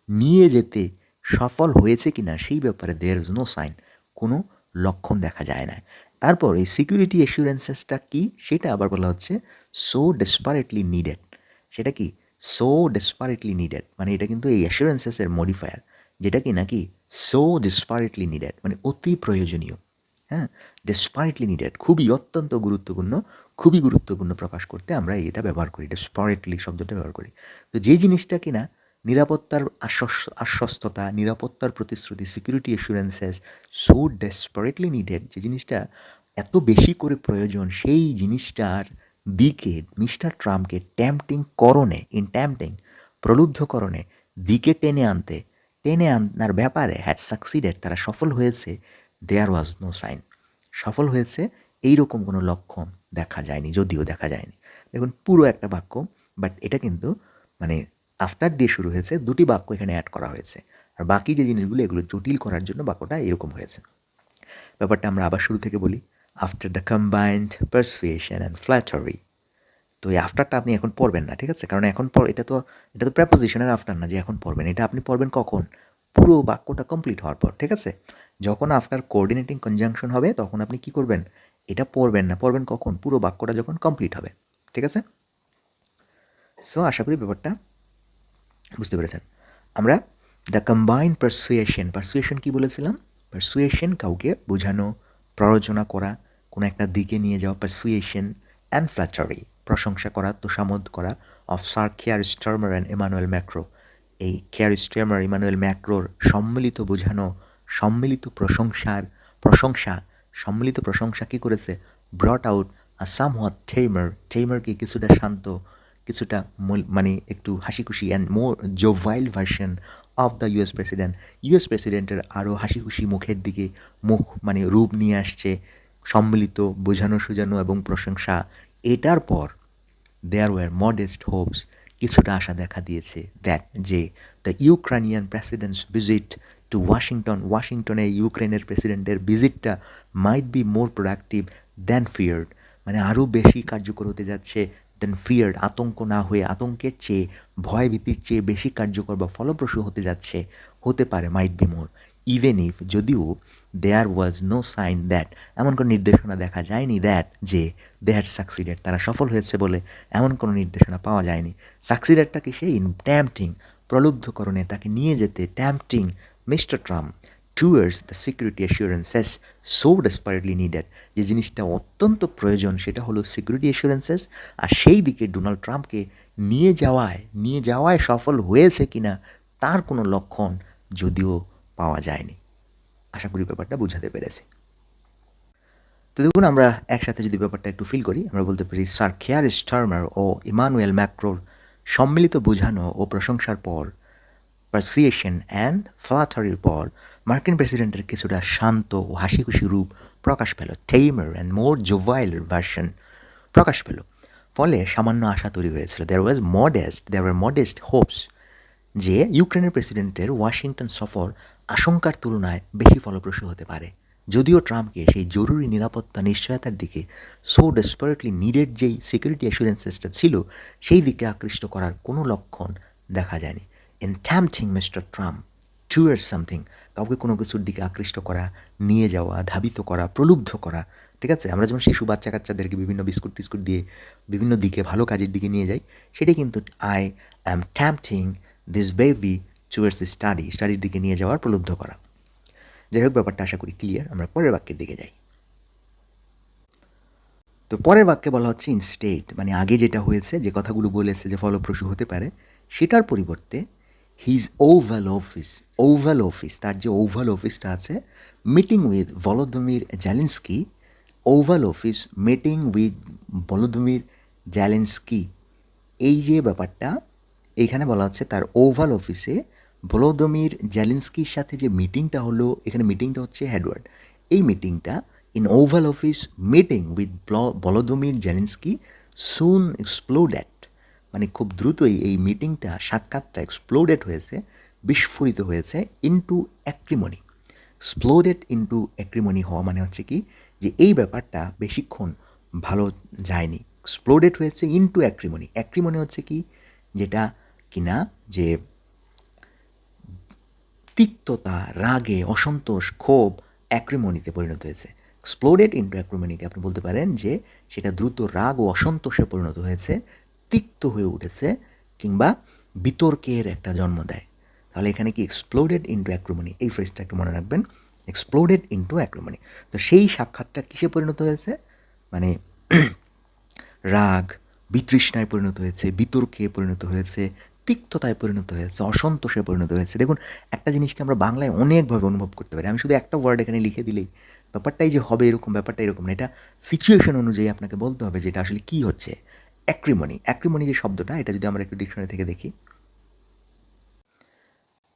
নিয়ে যেতে সফল হয়েছে কিনা সেই ব্যাপারে দেয়ার ইজ নো সাইন, কোনো লক্ষণ দেখা যায় না। তারপর এই সিকিউরিটি অ্যাসিউরেন্সেসটা কি, সেটা আবার বলা হচ্ছে সো ডেসপারেটলি নিডেড। সেটা কি, সো ডেসপারেটলি নিডেড মানে এটা কিন্তু এই অ্যাসিউরেন্সেসের মডিফায়ার, যেটা কি নাকি সো ডেসপারেটলি নিডেড মানে অতি প্রয়োজনীয়। হ্যাঁ, ডেসপারেটলি নিডেড অত্যন্ত গুরুত্বপূর্ণ, খুবই গুরুত্বপূর্ণ প্রকাশ করতে আমরা এটা ব্যবহার করি, ডেসপারেটলি শব্দটা ব্যবহার করি। তো যে জিনিসটা কিনা নিরাপত্তার আশ্বস্ততা, নিরাপত্তার প্রতিশ্রুতি, সিকিউরিটি অ্যাসুরেন্সেস সো ডেসপারেটলি নিডেড, যে জিনিসটা এত বেশি করে প্রয়োজন, সেই জিনিসটার দিকে মিস্টার ট্রাম্পকে ইন ট্যাম্পটিং প্রলুব্ধকরণে, দিকে টেনে আনার ব্যাপারে হ্যাড সাকসিডেড, তারা সফল হয়েছে, দেয়ার ওয়াজ নো সাইন, সফল হয়েছে এইরকম কোনো লক্ষণ দেখা যায়নি, যদিও দেখা যায়নি। দেখুন পুরো একটা বাক্য, বাট এটা কিন্তু মানে আফটার দিয়ে শুরু হয়েছে, দুটি বাক্য এখানে অ্যাড করা হয়েছে, আর বাকি যে জিনিসগুলো এগুলো জটিল করার জন্য বাক্যটা এরকম হয়েছে। ব্যাপারটা আমরা আবার শুরু থেকে বলি, after the combined persuasion and flattery. তো এই আফটারটা আপনি এখন পড়বেন না, ঠিক আছে, কারণ এখন এটা তো প্রেপোজিশনের আফটার না যে এখন পড়বেন, এটা আপনি পড়বেন কখন, পুরো বাক্যটা কমপ্লিট হওয়ার পর, ঠিক আছে। যখন আফটার কোঅর্ডিনেটিং কনজাংশন হবে তখন আপনি কি করবেন, এটা পড়বেন না, পড়বেন কখন, পুরো বাক্যটা যখন কমপ্লিট হবে, ঠিক আছে। সো আশা করি ব্যাপারটা বুঝতে পেরেছেন। আমরা দ্য কম্বাইন্ড পারসুয়েশন কী বলেছিলাম, পারসুয়েশন কাউকে বোঝানো, প্ররোচনা করা, কোনো একটা দিকে নিয়ে যাওয়া, পারসুয়েশন অ্যান্ড ফ্ল্যাটারি প্রশংসা করা, তোষামোদ করা, of sir Keir Starmer and Emmanuel Macron, এই কেয়ার স্টারমার ইমানুয়েল ম্যাক্রোর সম্মিলিত বোঝানো, সম্মিলিত প্রশংসা কী করেছে, ব্রট আউট আ সামহাট টেইমারকে কিছুটা শান্ত, কিছুটা মানে একটু হাসি খুশি and more jovial version of the US প্রেসিডেন্টের আরও হাসি খুশি মুখের দিকে মানে রূপ নিয়ে আসছে, সম্মিলিত বোঝানো সুজানো এবং প্রশংসা। এটার পর দেয়ার ওয়ার মডেস্ট হোপস, কিছুটা আশা দেখা দিয়েছে দ্যাট যে the Ukrainian president's visit to ওয়াশিংটনে ইউক্রেনের প্রেসিডেন্টের ভিজিটটা might be more productive than feared, মানে আরও বেশি কার্যকর হতে যাচ্ছে দ্যান ফিয়ার্ড, আতঙ্ক না হয়ে আতঙ্কের চেয়ে ভয় ভীতির চেয়ে বেশি কার্যকর বা ফলপ্রসূ হতে যাচ্ছে, হতে পারে, মাইট বি মোর, ইভেন ইফ যদিও দেয়ার ওয়াজ নো সাইন দ্যাট, এমন কোনো নির্দেশনা দেখা যায়নি দ্যাট যে দে হ্যাড সাকসিডেড, তারা সফল হয়েছে বলে এমন কোনো নির্দেশনা পাওয়া যায়নি। সাকসিডেডটাকে সেই ট্যাম্পটিং, প্রলুব্ধকরণে তাকে নিয়ে যেতে tempting mister Trump towards the security assurances so desperately needed, যে জিনিসটা অত্যন্ত প্রয়োজন সেটা হলো সিকিউরিটি অ্যাসিওরেন্সেস, আর সেই দিকে ডোনাল্ড ট্রাম্পকে নিয়ে যাওয়ায় সফল হয়েছে কিনা তার কোনো লক্ষণ যদিও পাওয়া যায়নি। আশা করি ব্যাপারটা বোঝাতে পেরেছি। তো দেখুন, আমরা একসাথে যদি ব্যাপারটা একটু ফিল করি, আমরা বলতে পারি স্যার কেয়ার স্টারমার ও ইমানুয়েল ম্যাক্রোর সম্মিলিত বোঝানো ও প্রশংসার পর, পারসিয়েশন অ্যান্ড ফ্লাটারির পর মার্কিন প্রেসিডেন্টের কিছুটা শান্ত ও হাসি খুশি রূপ প্রকাশ পেল, Temer and more jovial version প্রকাশ পেল, ফলে সামান্য আশা তৈরি হয়েছিল। দেয়ার ওয়ার মডেস্ট হোপস যে ইউক্রেনের প্রেসিডেন্টের ওয়াশিংটন সফর আশঙ্কার তুলনায় বেশি ফলপ্রসূ হতে পারে, যদিও ট্রাম্পকে সেই জরুরি নিরাপত্তা নিশ্চয়তার দিকে সো ডেসপারেটলি নিডেড যেই সিকিউরিটি অ্যাসুরেন্সেসটা ছিল সেই দিকে আকৃষ্ট করার কোনো লক্ষণ দেখা যায়নি। In tempting mister Trump towards something, কাউকে কোনো কিছুর দিকে আকৃষ্ট করা, নিয়ে যাওয়া, ধাবিত করা, প্রলুব্ধ করা, ঠিক আছে? আমরা যেমন শিশু বাচ্চা কাচ্চাদেরকে বিভিন্ন বিস্কুট টিস্কুট দিয়ে বিভিন্ন দিকে, ভালো কাজের দিকে নিয়ে যাই, সেটাই কিন্তু I am tempting this baby towards স্টাডির দিকে নিয়ে যাওয়ার, প্রলুব্ধ করা। যাই হোক, ব্যাপারটা আশা করি ক্লিয়ার। আমরা পরের বাক্যের দিকে যাই। তো পরের বাক্যে বলা হচ্ছে ইনস্টেড, মানে আগে যেটা হয়েছে, যে কথাগুলো বলেছে যে ফলপ্রসূ হতে পারে, সেটার পরিবর্তে হিজ ওভাল অফিস, তার যে ওভাল অফিসটা আছে, meeting with Volodymyr Zelensky, oval office meeting with Volodymyr Zelensky, এই যে ব্যাপারটা এইখানে বলা হচ্ছে, তার ওভাল অফিসে ভলোদিমির জেলেনস্কির সাথে যে মিটিংটা হলো, এখানে মিটিংটা হচ্ছে হেডওয়ার্ড, এই মিটিংটা in oval office meeting with Volodymyr Zelensky soon exploded, মানে খুব দ্রুতই এই মিটিংটা, সাক্ষাৎটা এক্সপ্লোডেড হয়েছে, বিস্ফোরিত হয়েছে, ইনটু অ্যাক্রিমনি। এক্সপ্লোডেড ইনটু অ্যাক্রিমনি হওয়া মানে হচ্ছে কি, যে এই ব্যাপারটা বেশিক্ষণ ভালো যায়নি, এক্সপ্লোডেড হয়েছে ইনটু অ্যাক্রিমনি। অ্যাক্রিমনি হচ্ছে কি, যেটা কিনা যে তিক্ততা, রাগে, অসন্তোষ, ক্ষোভ অ্যাক্রিমনিতে পরিণত হয়েছে। এক্সপ্লোডেড ইনটু অ্যাক্রিমনিকে আপনি বলতে পারেন যে সেটা দ্রুত রাগ ও অসন্তোষে পরিণত হয়েছে, তিক্ত হয়ে উঠেছে, কিংবা বিতর্কের একটা জন্ম দেয়। তাহলে এখানে কি এক্সপ্লোডেড ইনটু অ্যাক্রিমনি, এই ফ্রেজটা একটু মনে রাখবেন, এক্সপ্লোডেড ইনটু অ্যাক্রিমনি। তো সেই সাক্ষাৎটা কিসে পরিণত হয়েছে, মানে রাগ, বিতৃষ্ণায় পরিণত হয়েছে, বিতর্কে পরিণত হয়েছে, তিক্ততায় পরিণত হয়েছে, অসন্তোষে পরিণত হয়েছে। দেখুন, একটা জিনিসকে আমরা বাংলায় অনেকভাবে অনুভব করতে পারি। আমি শুধু একটা ওয়ার্ড এখানে লিখে দিলেই ব্যাপারটাই যে হবে এরকম, ব্যাপারটা এরকম না, এটা সিচুয়েশন অনুযায়ী আপনাকে বলতে হবে যে এটা আসলে কী হচ্ছে। অ্যাক্রিমনি যে শব্দটা, এটা যদি আমরা একটু ডিকশনারি থেকে দেখি,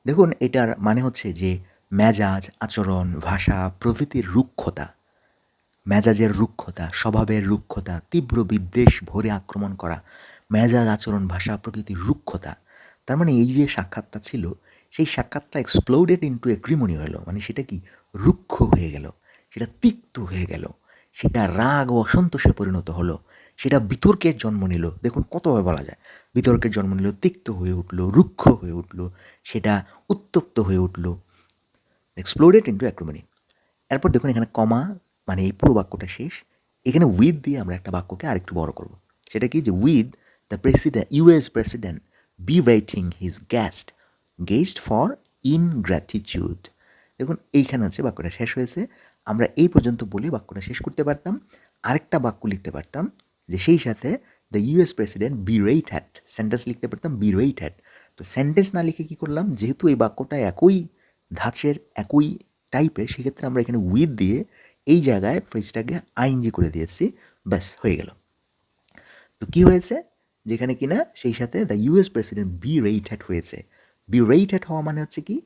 দেখুন এটার মানে হচ্ছে যে মেজাজ, আচরণ, ভাষা প্রভৃতির রুক্ষতা, মেজাজের রুক্ষতা, স্বভাবের রুক্ষতা, তীব্র বিদ্বেষ ভরে আক্রমণ করা, মেজাজ, আচরণ, ভাষা প্রকৃতির রুক্ষতা। তার মানে এই যে সাক্ষাৎটা ছিল, সেই সাক্ষাৎটা এক্সপ্লোডেড ইনটু অ্যাক্রিমনি হলো, মানে সেটা কি রুক্ষ হয়ে গেল, সেটা তিক্ত হয়ে গেল, সেটা রাগ ও অসন্তোষে পরিণত হলো, সেটা বিতর্কের জন্ম নিল। দেখুন কতভাবে বলা যায়, বিতর্কের জন্ম নিল, তিক্ত হয়ে উঠলো, রুক্ষ হয়ে উঠলো, সেটা উত্তপ্ত হয়ে উঠলো, এক্সপ্লোডেড ইনটু অ্যাক্রিমনি। এরপর দেখুন এখানে কমা, মানে এই পুরো বাক্যটা শেষ, এখানে উইথ দিয়ে আমরা একটা বাক্যকে আরেকটু বড় করব। সেটা কি, যে with the US president berating his guest for ingratitude. দেখুন এইখানে হচ্ছে বাক্যটা শেষ হয়েছে। আমরা এই পর্যন্ত বলে বাক্যটা শেষ করতে পারতাম, আরেকটা বাক্য লিখতে পারতাম যে সেই সাথে দ্য ইউএস প্রেসিডেন্ট বিরেটেড, সেন্টেন্স লিখতে পারতাম বিরেটেড। তো সেন্টেন্স না লিখে কী করলাম, যেহেতু এই বাক্যটা একই ধাঁচের, একই টাইপের, সেক্ষেত্রে আমরা এখানে উইথ দিয়ে এই জায়গায় ফ্রেজটাকে আইএনজি করে দিয়েছি, ব্যাস হয়ে গেল। তো কী হয়েছে, যেখানে কিনা সেই সাথে দ্য ইউএস প্রেসিডেন্ট বিরেটেড হয়েছে। বিরেটেড হওয়া মানে হচ্ছে কি,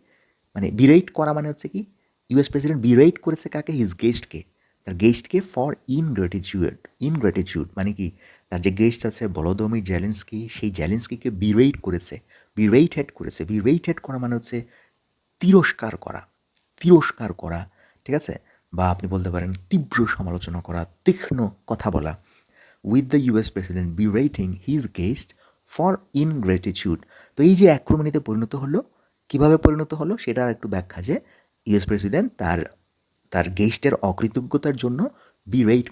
মানে বিরেট করা মানে হচ্ছে কি, ইউএস প্রেসিডেন্ট বিরেট করেছে কাকে, হিজ গেস্টকে, তার গেস্টকে ফর ইনগ্র্যাটিটিউড মানে কি, তার যে গেস্ট আছে ভলোদিমির জেলেনস্কি, সেই জেলেনস্কিকে বিরেইটেড করা মানে হচ্ছে তিরস্কার করা, ঠিক আছে, বা আপনি বলতে পারেন তীব্র সমালোচনা করা, তীক্ষ্ণ কথা বলা। With the US president berating his guest for ingratitude. তো এই যে আক্রমণীতে পরিণত হলো, কিভাবে পরিণত হলো সেটা একটু ব্যাখ্যা, যে ইউএস প্রেসিডেন্ট তার গেস্টের অকৃতজ্ঞতার জন্য বিরেট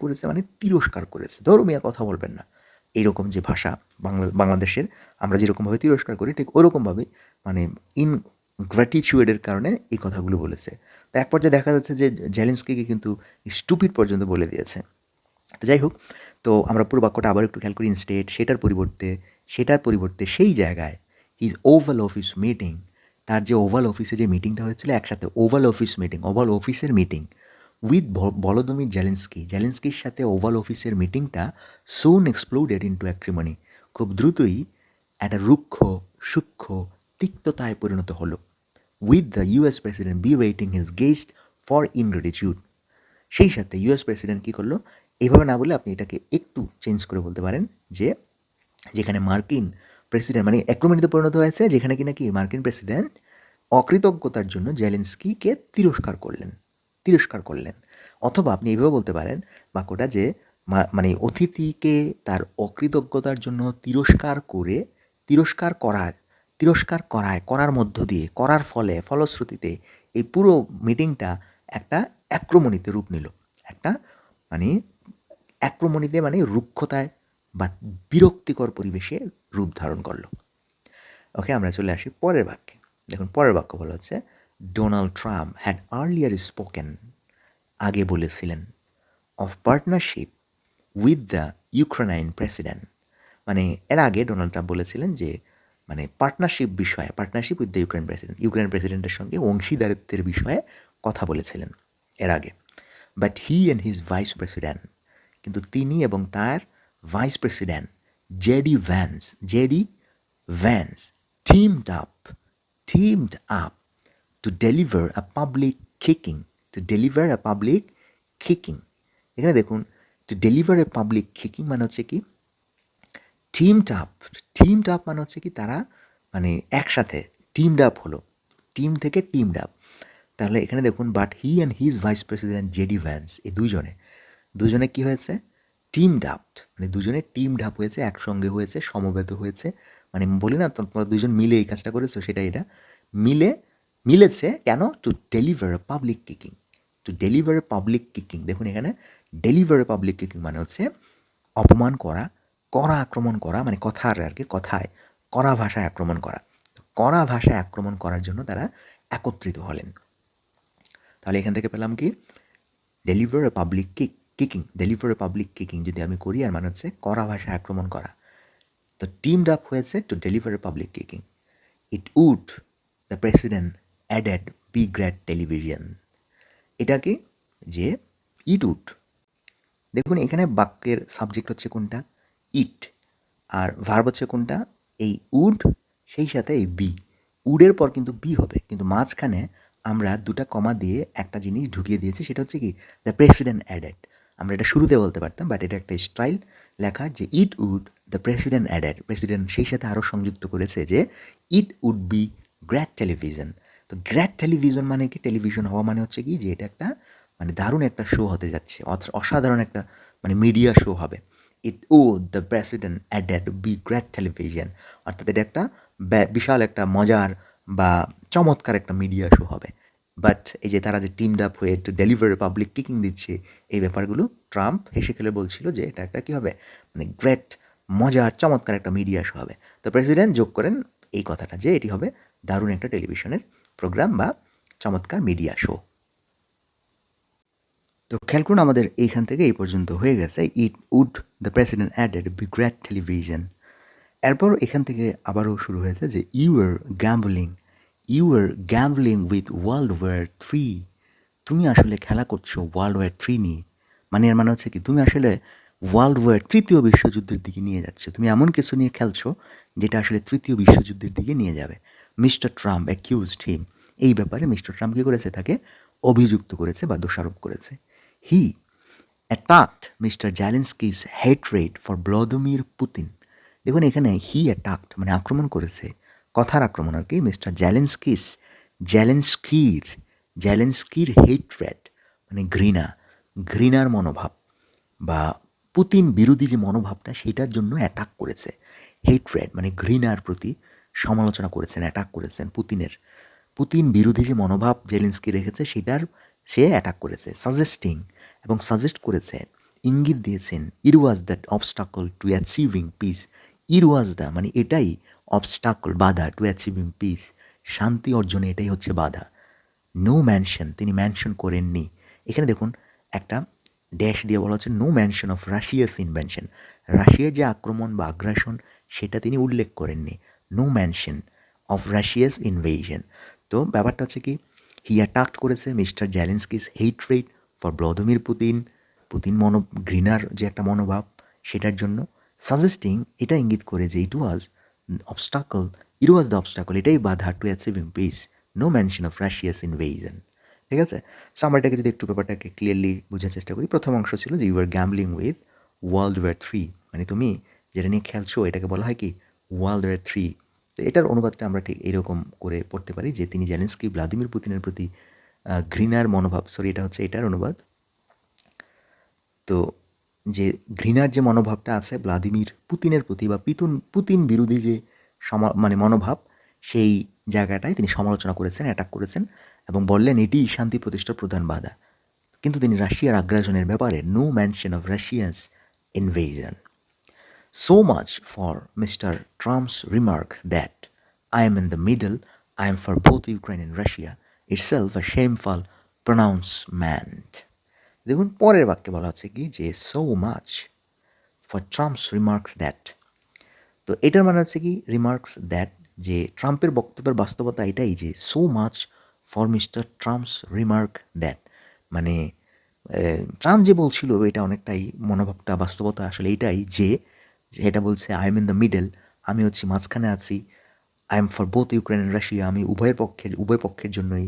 করেছে মানে তিরস্কার করেছে। ধর্মীয় কথা বলবেন না, এইরকম যে ভাষা বাংলাদেশের আমরা যেরকমভাবে তিরস্কার করি ঠিক ওরকমভাবেই মানে ইনগ্র্যাটিটিউডের কারণে এই কথাগুলো বলেছে। তো এক পর্যায়ে দেখা যাচ্ছে যে জেলেনস্কিকে কিন্তু স্টুপিড পর্যন্ত বলে দিয়েছে। তো যাই হোক, তো আমরা পুরো বাক্যটা আবার একটু খেয়াল করি। ইনস্টেড সেটার পরিবর্তে সেই জায়গায় হিজ ওভাল অফিস মিটিং, তার যে ওভাল অফিসে যে মিটিংটা হয়েছিল একসাথে, ওভাল অফিসের মিটিং উইথ ভলোদিমির জেলেনস্কির সাথে ওভাল অফিসের মিটিংটা সুন এক্সপ্লোডেড ইন্টু অ্যাক্রিমনি, খুব দ্রুতই একটা রুক্ষ সূক্ষ্ম তিক্ততায় পরিণত হলো। With the US president berating his guest for ingratitude. সেই সাথে ইউএস প্রেসিডেন্ট কী করলো, এইভাবে না বলে আপনি এটাকে একটু চেঞ্জ করে বলতে পারেন যে যেখানে মার্কিন প্রেসিডেন্ট মানে অ্যাক্রমণিতে পরিণত হয়েছে, যেখানে কিনা কি মার্কিন প্রেসিডেন্ট অকৃতজ্ঞতার জন্য জেলেনস্কিকে তিরস্কার করলেন। অথবা আপনি এইভাবে বলতে পারেন বাক্যটা যে মানে অতিথিকে তার অকৃতজ্ঞতার জন্য করার মধ্য দিয়ে, করার ফলশ্রুতিতে এই পুরো মিটিংটা একটা আক্রমণীতে রূপ নিল, একটা মানে আক্রমণীতে মানে রুক্ষতায় বা বিরক্তিকর পরিবেশে রূপ ধারণ করলো। ওকে, আমরা চলে আসি পরের বাক্যে। দেখুন পরের বাক্য বলা হচ্ছে, Donald Trump had earlier spoken, আগে বলেছিলেন, of partnership with the Ukrainian president, মানে এর আগে ডোনাল্ড ট্রাম্প বলেছিলেন যে মানে পার্টনারশিপ উইথ দ্য ইউক্রেন প্রেসিডেন্টের সঙ্গে অংশীদারিত্বের বিষয়ে কথা বলেছিলেন এর আগে। But he and his vice president, কিন্তু তিনি এবং তার vice president JD Vance teamed up to deliver a public kicking. এখানে দেখুন, to deliver a public kicking মানে হচ্ছে কি, teamed up মানে হচ্ছে কি তারা মানে একসাথে teamed up হলো, টিম থেকে teamed up। তাহলে এখানে দেখুন, but he and his vice president JD Vance, এই দুজনে কি হয়েছে, টিমড আপ, মানে দুজনে টিমড আপ হয়েছে, একসঙ্গে হয়েছে, সমবেত হয়েছে, মানে বলি না তোমরা দুজন মিলে এই কাজটা করেছো, সেটা এটা মিলেছে কেন, two deliver a public kicking. দেখুন এখানে ডেলিভার এ পাবলিক কিকিং মানে হচ্ছে অপমান করা, আক্রমণ করা, মানে কথায় কড়া ভাষায় আক্রমণ করা। কড়া ভাষায় আক্রমণ করার জন্য তারা একত্রিত হলেন। তাহলে এখান থেকে পেলাম কি, ডেলিভার এ পাবলিক কিকিং যদি আমি করি, আর মানে হচ্ছে কড়া ভাষায় আক্রমণ করা। তো টিমড আপ হয়েছে to deliver a public kicking. It would the president added be great television. এটা কি, যে ইট উড, দেখুন এখানে বাক্যের সাবজেক্ট হচ্ছে কোনটা, ইট, আর ভার্ব হচ্ছে কোনটা, এই উড, সেই সাথে এই বি, উডের পর কিন্তু বি হবে, কিন্তু মাঝখানে আমরা দুটা কমা দিয়ে একটা জিনিস ঢুকিয়ে দিয়েছি, সেটা হচ্ছে কি, দ্য প্রেসিডেন্ট অ্যাডেড। আমরা এটা শুরুতে বলতে পারতাম, বাট এটা একটা স্টাইল লেখার, যে it would the president added, president সেই সাথে আরও সংযুক্ত করেছে যে it would be great television. তো গ্রেট টেলিভিশন মানে কি, টেলিভিশন হওয়া মানে হচ্ছে কি, যে এটা একটা মানে দারুণ একটা শো হতে যাচ্ছে, অসাধারণ একটা মানে মিডিয়া শো হবে। It would the president added be great television, অর্থাৎ এটা একটা বিশাল একটা মজার বা চমৎকার একটা মিডিয়া শো হবে। বাট এই যে তারা যে টিমড আপ হয়ে টু ডেলিভার পাবলিক কিকিং দিচ্ছে, এই ব্যাপারগুলো ট্রাম্প হেসে খেলে বলছিল যে এটা একটা কী হবে, মানে গ্রেট মজার চমৎকার একটা মিডিয়া শো হবে। তো প্রেসিডেন্ট যোগ করেন এই কথাটা, যে এটি হবে দারুণ একটা টেলিভিশনের প্রোগ্রাম বা চমৎকার মিডিয়া শো। তো খেয়াল করুন, আমাদের এইখান থেকে এই পর্যন্ত হয়ে গেছে, it would the president added be great television. এরপর এখান থেকে আবারও শুরু হয়েছে যে you are gambling with world war 3, তুমি আসলে খেলা করছো ওয়ার্ল্ড ওয়ার 3 নিয়ে। মানে এর মানে হচ্ছে কি, তুমি আসলে ওয়ার্ল্ড ওয়ার তৃতীয় বিশ্বযুদ্ধের দিকে নিয়ে যাচ্ছ, তুমি এমন কিছু নিয়ে খেলছো যেটা আসলে তৃতীয় বিশ্বযুদ্ধের দিকে নিয়ে যাবে। মিস্টার ট্রাম্প অ্যাকিউজড হিম, এই ব্যাপারে মিস্টার ট্রাম্প কী করেছে, তাকে অভিযুক্ত করেছে বা দোষারোপ করেছে। He attacked mister Zelensky's hatred for Vladimir Putin. দেখুন এখানে হি অ্যাটাকড মানে আক্রমণ করেছে, কথার আক্রমণ আর কি, মিস্টার জ্যালেন্সকির হেট্রেট মানে ঘৃণার মনোভাব বা পুতিন বিরোধী যে মনোভাবটা সেটার জন্য অ্যাটাক করেছে। হেট্রেট মানে ঘৃণার প্রতি সমালোচনা করেছেন, অ্যাটাক করেছেন পুতিন বিরোধী যে মনোভাব জেলেন্সকি রেখেছে সেটার সে অ্যাটাক করেছে। সাজেস্ট করেছে, ইঙ্গিত দিয়েছেন, it was that obstacle to achieving peace. It was the মানে এটাই অবস্টাকল বাধা, টু অ্যাচিভিং পিস শান্তি অর্জনে এটাই হচ্ছে বাধা। নো ম্যানশন তিনি ম্যানশন করেননি। এখানে দেখুন একটা ড্যাশ দিয়ে বলা হচ্ছে no mention of Russia's invasion, রাশিয়ার যে আক্রমণ বা আগ্রাসন সেটা তিনি উল্লেখ করেননি। No mention of Russia's invasion. তো ব্যাপারটা হচ্ছে কি, হি অ্যাটাক্ট করেছে mister Zelensky's hatred for Vladimir Putin ঘৃণার যে একটা মনোভাব সেটার জন্য। সাজেস্টিং এটা ইঙ্গিত করে যে ইট ওয়াজ দ্য অবস্টাকল এটাই বাধা to achieving peace, no mention of Russia's invasion. ঠিক আছে, সো আমরা এটাকে যদি একটু ব্যাপারটাকে ক্লিয়ারলি বোঝার চেষ্টা করি, প্রথম অংশ ছিল যে you are gambling with world war 3, মানে তুমি যেটা নিয়ে খেলছো এটাকে বলা হয় কি ওয়ার্ল্ড ওয়ার 3। তো এটার অনুবাদটা আমরা ঠিক এরকম করে পড়তে পারি যে তিনি জেলেনস্কি ভ্লাদিমির পুতিনের প্রতি ঘৃণার মনোভাব, এটা হচ্ছে এটার অনুবাদ। তো যে ঘৃণার যে মনোভাবটা আছে ভ্লাদিমির পুতিনের প্রতি বা পুতিন বিরোধী যে মনোভাব, সেই জায়গাটায় তিনি সমালোচনা করেছেন, অ্যাটাক করেছেন এবং বললেন এটি শান্তি প্রতিষ্ঠার প্রধান বাধা। কিন্তু তিনি রাশিয়ার আগ্রাসনের ব্যাপারে no mention of Russia's invasion. So much for Mr. Trump's remark that I am in the middle, I am for both Ukraine and Russia, itself a shameful pronouncement. দেখুন পরের বাক্যে বলা হচ্ছে কি যে so much for Trump's remark that, তো এটার মানে হচ্ছে কি রিমার্কস দ্যাট, যে ট্রাম্পের বক্তব্যের বাস্তবতা এটাই যে so much for mister Trump's remark that, মানে ট্রাম্প যে বলছিল এটা অনেকটাই মনোভাবটা বাস্তবতা আসলে এইটাই যে এটা বলছে I am in the middle, আমি হচ্ছি মাঝখানে আছি, I am for both Ukraine and Russia, আমি উভয় পক্ষের জন্যই।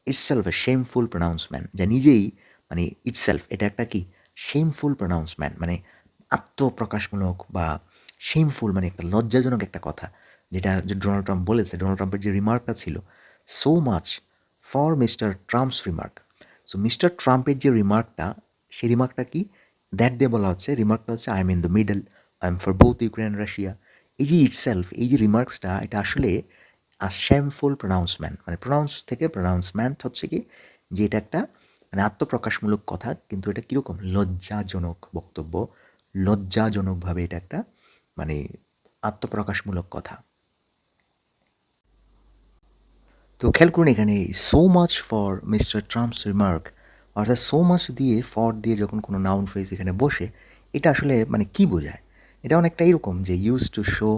ইটসেলফ এ শেমফুল প্রনাউন্সমেন্ট, যা নিজেই মানে ইটসেলফ এটা একটা কি শেমফুল প্রনাউন্সমেন্ট, মানে আত্মপ্রকাশমূলক বা শেমফুল মানে একটা লজ্জাজনক একটা কথা, যেটা ডোনাল্ড ট্রাম্প বলেছে। ডোনাল্ড ট্রাম্পের যে রিমার্কটা ছিল so much for mister Trump's remark, so mister ট্রাম্পের যে রিমার্কটা, সেই রিমার্কটা কি দ্যাট দিয়ে বলা হচ্ছে, রিমার্কটা হচ্ছে I am in the middle, I am for both Ukraine Russia. এই যে ইটসেলফ এই যে রিমার্কসটা এটা আসলে শেমফুল প্রনাউন্সমেন্ট, মানে প্রনাউন্স থেকে প্রনাউন্সমেন্ট হচ্ছে কি যে এটা একটা মানে আত্মপ্রকাশমূলক কথা, কিন্তু এটা কীরকম লজ্জাজনক বক্তব্য, লজ্জাজনকভাবে এটা একটা মানে আত্মপ্রকাশমূলক কথা। তো খেয়াল করুন এখানে so much for mister Trump's remark, অর্থাৎ সো মাচ দিয়ে ফর দিয়ে যখন কোনো নাউন ফ্রেজ এখানে বসে এটা আসলে মানে কী বোঝায়, এটা অনেকটা এরকম যে used to show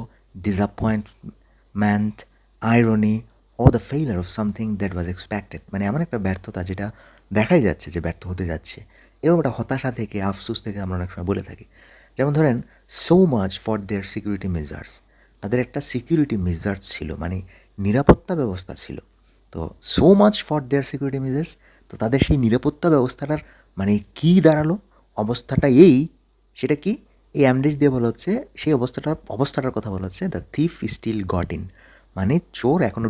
disappointment, irony of the failure of something that was expected, মানে এমন একটা ব্যর্থতা যেটা দেখাই যাচ্ছে যে ব্যর্থ হতে যাচ্ছে, এরকম একটা হতাশা থেকে আফসোস থেকে আমরা অনেক সময় বলে থাকি। যেমন ধরেন so much for their security measures, তাদের একটা সিকিউরিটি মেজার্স ছিল মানে নিরাপত্তা ব্যবস্থা ছিল। তো so much for their security measures, তো তাদের সেই নিরাপত্তা ব্যবস্থাটার মানে কী দাঁড়ালো, অবস্থাটা এই, সেটা কি এই অ্যামডেজ দিয়ে বলা হচ্ছে, সেই অবস্থাটার কথা বলা হচ্ছে the thief still got in, মানে চোর এখনও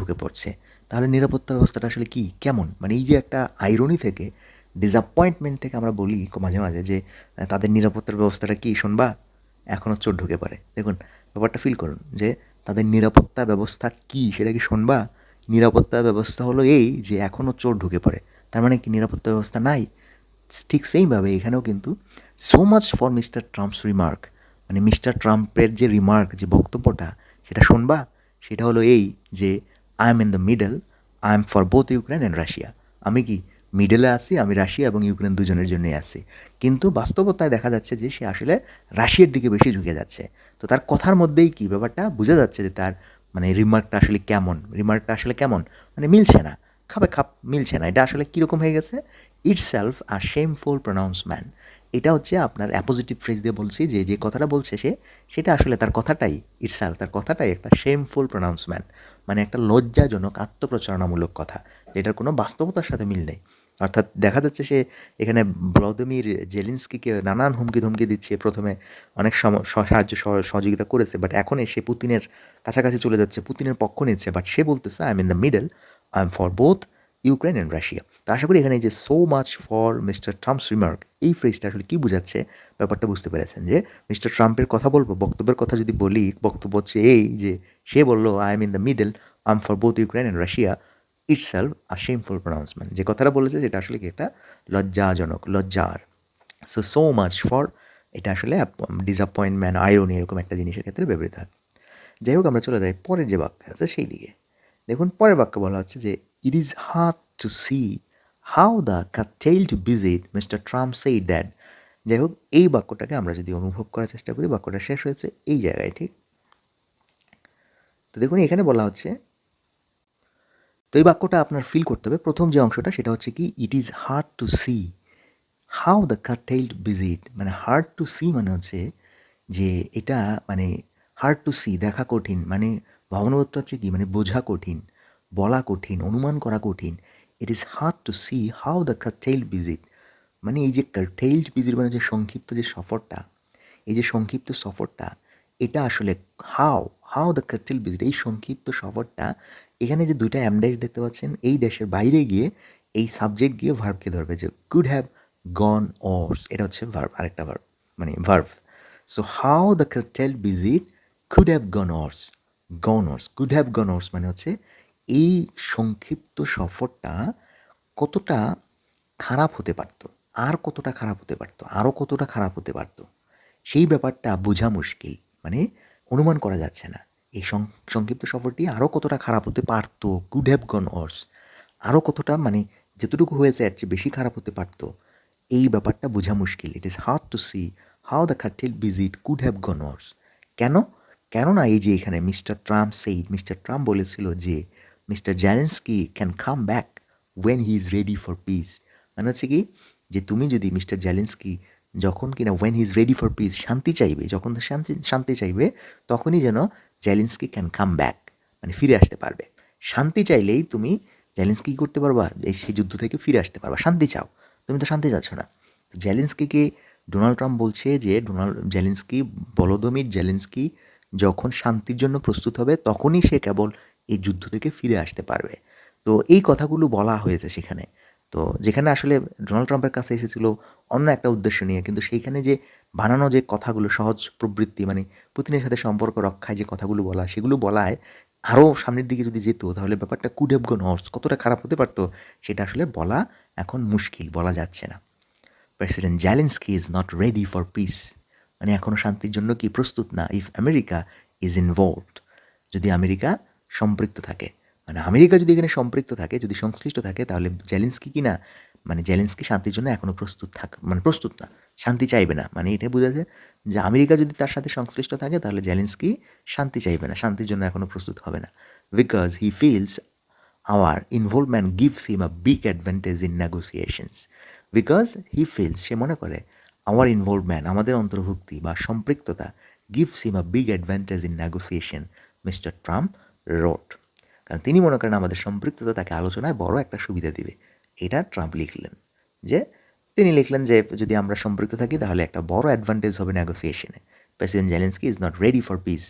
ঢুকে পড়ছে। তাহলে নিরাপত্তা ব্যবস্থাটা আসলে কি কেমন, মানে এই যে একটা আইরনি থেকে ডিসঅ্যাপয়েন্টমেন্ট থেকে আমরা বলি মাঝে মাঝে যে তাদের নিরাপত্তার ব্যবস্থাটা কি শোনবা, এখনও চোর ঢুকে পড়ে। দেখুন ব্যাপারটা ফিল করুন যে তাদের নিরাপত্তা ব্যবস্থা কি সেটা কি শোনবা, নিরাপত্তা ব্যবস্থা হলো এই যে এখনও চোর ঢুকে পড়ে, তার মানে কি নিরাপত্তা ব্যবস্থা নাই। ঠিক সেইভাবে এখানেও কিন্তু so much for mister Trump's remark, মানে মিস্টার ট্রাম্পের যে রিমার্ক যে বক্তব্যটা সেটা শোনবা, সেটা হলো এই যে I am in the middle, I am for both Ukraine and Russia, আমি কি মিডলে আছি, আমি রাশিয়া এবং ইউক্রেন দুজনের জন্যই আছি। কিন্তু বাস্তবতায় দেখা যাচ্ছে যে সে আসলে রাশিয়ার দিকে বেশি ঝুঁকে যাচ্ছে। তো তার কথার মধ্যেই কি ব্যাপারটা বোঝা যাচ্ছে যে তার মানে রিমার্কটা আসলে কেমন মানে মিলছে না, খাপ মিলছে না। এটা আসলে কীরকম হয়ে গেছে, ইটসেলফ আ শেমফুল প্রনাউন্সমেন্ট, এটা হচ্ছে আপনার অ্যাপোজিটিভ ফ্রেজ দিয়ে বলছি যে কথাটা বলছে সেটা আসলে তার কথাটাই একটা শেমফুল প্রনাউন্সমেন্ট, মানে একটা লজ্জাজনক আত্মপ্রচারণামূলক কথা, যেটার কোনো বাস্তবতার সাথে মিল নেই। অর্থাৎ দেখা যাচ্ছে সে এখানে ভ্লাদিমির জেলেনস্কিকে নানান হুমকি ধমকি দিচ্ছে, প্রথমে অনেক সাহায্য সহযোগিতা করেছে, বাট এখন এসে পুতিনের কাছাকাছি চলে যাচ্ছে, পুতিনের পক্ষ নিচ্ছে, বাট সে বলতেছে I am in the middle, I am for both Ukraine and Russia. তো আশা করি এখানে এই যে so much for mister Trump's remark, এই ফ্রেজটা আসলে কী বোঝাচ্ছে ব্যাপারটা বুঝতে পেরেছেন, যে মিস্টার ট্রাম্পের কথা বলবো, বক্তব্যের কথা যদি বলি, বক্তব্য হচ্ছে এই যে সে বললো I am in the middle, I am for both Ukraine and Russia, itself a shameful pronouncement. যে কথাটা বলেছে সেটা আসলে কি একটা লজ্জাজনক, লজ্জার। সো মাচ ফর, এটা আসলে ডিসঅ্যাপয়েন্টমেন্ট, আয়রনি, এরকম একটা জিনিসের ক্ষেত্রে ব্যবহৃত হয়। যাই হোক, আমরা চলে যাই পরের যে বাক্য আছে সেই দিকে। দেখুন পরের বাক্য বলা হচ্ছে যে ইট is hard to see how the curtailed visit mister Trump said that. যাই হোক, এই বাক্যটাকে আমরা যদি অনুভব করার চেষ্টা করি, বাক্যটা শেষ হয়েছে এই জায়গায়, ঠিক। তো দেখুন এখানে বলা হচ্ছে, তো এই বাক্যটা আপনার ফিল করতে হবে। প্রথম যে অংশটা সেটা হচ্ছে কি, ইট is hard to see how the curtailed visit, মানে হার্ড টু সি মানে হচ্ছে যে এটা মানে হার্ড টু সি, দেখা কঠিন, মানে ভাবনাবোধটা হচ্ছে কি, মানে বোঝা কঠিন, বলা কঠিন, অনুমান করা কঠিন। ইট is hard to see how the curtailed visit, মানে এই যে curtailed visit মানে যে সংক্ষিপ্ত যে সফরটা, এই যে সংক্ষিপ্ত সফরটা, এটা আসলে how how the curtailed visit, এই সংক্ষিপ্ত সফরটা, এখানে যে দুইটা ড্যাশ দেখতে পাচ্ছেন, এই ড্যাশের বাইরে গিয়ে এই সাবজেক্ট গিয়ে ভার্বকে ধরবে, যে কুড হ্যাভ গন অর্স, এটা হচ্ছে ভার্ব, আরেকটা ভার্ব, মানে verb. So how the curtailed visit could have gone অর্স, could have gone অর্স মানে হচ্ছে এই সংক্ষিপ্ত সফরটা কতটা খারাপ হতে পারত, আর কতটা খারাপ হতে পারত, আরও কতটা খারাপ হতে পারত, সেই ব্যাপারটা বোঝা মুশকিল, মানে অনুমান করা যাচ্ছে না। এই সংক্ষিপ্ত সফরটি আরও কতটা খারাপ হতে পারত, কুড হ্যাভ গন অর্স, আরও কতটা, মানে যেতটুকু হয়েছে এর চেয়ে বেশি খারাপ হতে পারত, এই ব্যাপারটা বোঝা মুশকিল। It is hard to see how the curtailed visit could have gone worse. কেন? কেননা এই যে এখানে মিস্টার ট্রাম্প বলেছিল যে mister Zelensky can come back when he is ready for peace, মানে হচ্ছে কি, যে তুমি যদি মিস্টার জেলেনস্কি যখন কিনা when he is ready for peace, শান্তি চাইবে, যখন শান্তি চাইবে, তখনই যেন জেলেনস্কি ক্যান কাম ব্যাক, মানে ফিরে আসতে পারবে। শান্তি চাইলেই তুমি জেলেনস্কি কী করতে পারবা, সেই যুদ্ধ থেকে ফিরে আসতে পারবা। শান্তি চাও, তুমি তো শান্তি চাচ্ছ না। জেলেনস্কিকে ডোনাল্ড ট্রাম্প বলছে যে ভলোদিমির জেলেনস্কি যখন শান্তির জন্য প্রস্তুত হবে, তখনই সে কেবল এই যুদ্ধ থেকে ফিরে আসতে পারবে। তো এই কথাগুলো বলা হয়েছে সেখানে। তো যেখানে আসলে ডোনাল্ড ট্রাম্পের কাছে এসেছিল অন্য একটা উদ্দেশ্য নিয়ে, কিন্তু সেইখানে যে বানানো যে কথাগুলো, সহজ প্রবৃত্তি, মানে পুতিনের সাথে সম্পর্ক রক্ষায় যে কথাগুলো বলা, সেগুলো বলায় আরও সামনের দিকে যদি যেত, তাহলে ব্যাপারটা কুড হ্যাভ গন অর্স, কতটা খারাপ হতে পারতো, সেটা আসলে বলা এখন মুশকিল, বলা যাচ্ছে না। President Zelensky is not ready for peace, মানে এখনও শান্তির জন্য কি প্রস্তুত না। ইফ আমেরিকা ইজ ইনভলভড, যদি আমেরিকা সম্পৃক্ত থাকে, মানে আমেরিকা যদি এখানে সম্পৃক্ত থাকে, যদি সংশ্লিষ্ট থাকে, তাহলে জেলেনস্কি কি না, মানে জেলেনস্কি শান্তির জন্য এখনও প্রস্তুত না, শান্তি চাইবে না। মানে এটা বোঝাচ্ছে যে আমেরিকা যদি তার সাথে সংশ্লিষ্ট থাকে, তাহলে জেলেনস্কি শান্তি চাইবে না, শান্তির জন্য এখনও প্রস্তুত হবে না। Because he feels our involvement gives him a big advantage in negotiations. Because he feels, সে মনে করে, our involvement, আমাদের অন্তর্ভুক্তি বা সম্পৃক্ততা, gives him a big advantage in negotiation, mister Trump wrote. কারণ তিনি মনে করেন আমাদের সম্পৃক্ততা তাকে আলোচনায় বড় একটা সুবিধা দিবে। এটা ট্রাম্প তিনি লিখলেন যে যদি আমরা সম্পৃক্ত থাকি, তাহলে একটা বড় অ্যাডভান্টেজ হবে নেগোসিয়েশনে। President Zelensky is not ready for peace,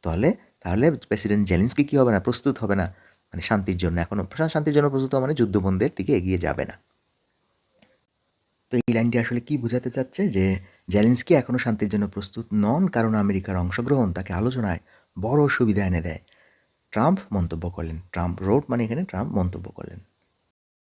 তাহলে প্রেসিডেন্ট জেলেনস্কি কী হবে না, প্রস্তুত হবে না, মানে শান্তির জন্য এখনও শান্তির জন্য প্রস্তুত, মানে যুদ্ধবন্ধের দিকে এগিয়ে যাবে না। তো এই লাইনটি আসলে কি বোঝাতে চাচ্ছে, যে জেলেনস্কি এখনও শান্তির জন্য প্রস্তুত নন, কারণ আমেরিকার অংশগ্রহণ তাকে আলোচনায় বড় সুবিধা এনে দেয়। ট্রাম্প মন্তব্য করলেন, ট্রাম্প রোড, মানে এখানে ট্রাম্প মন্তব্য করলেন।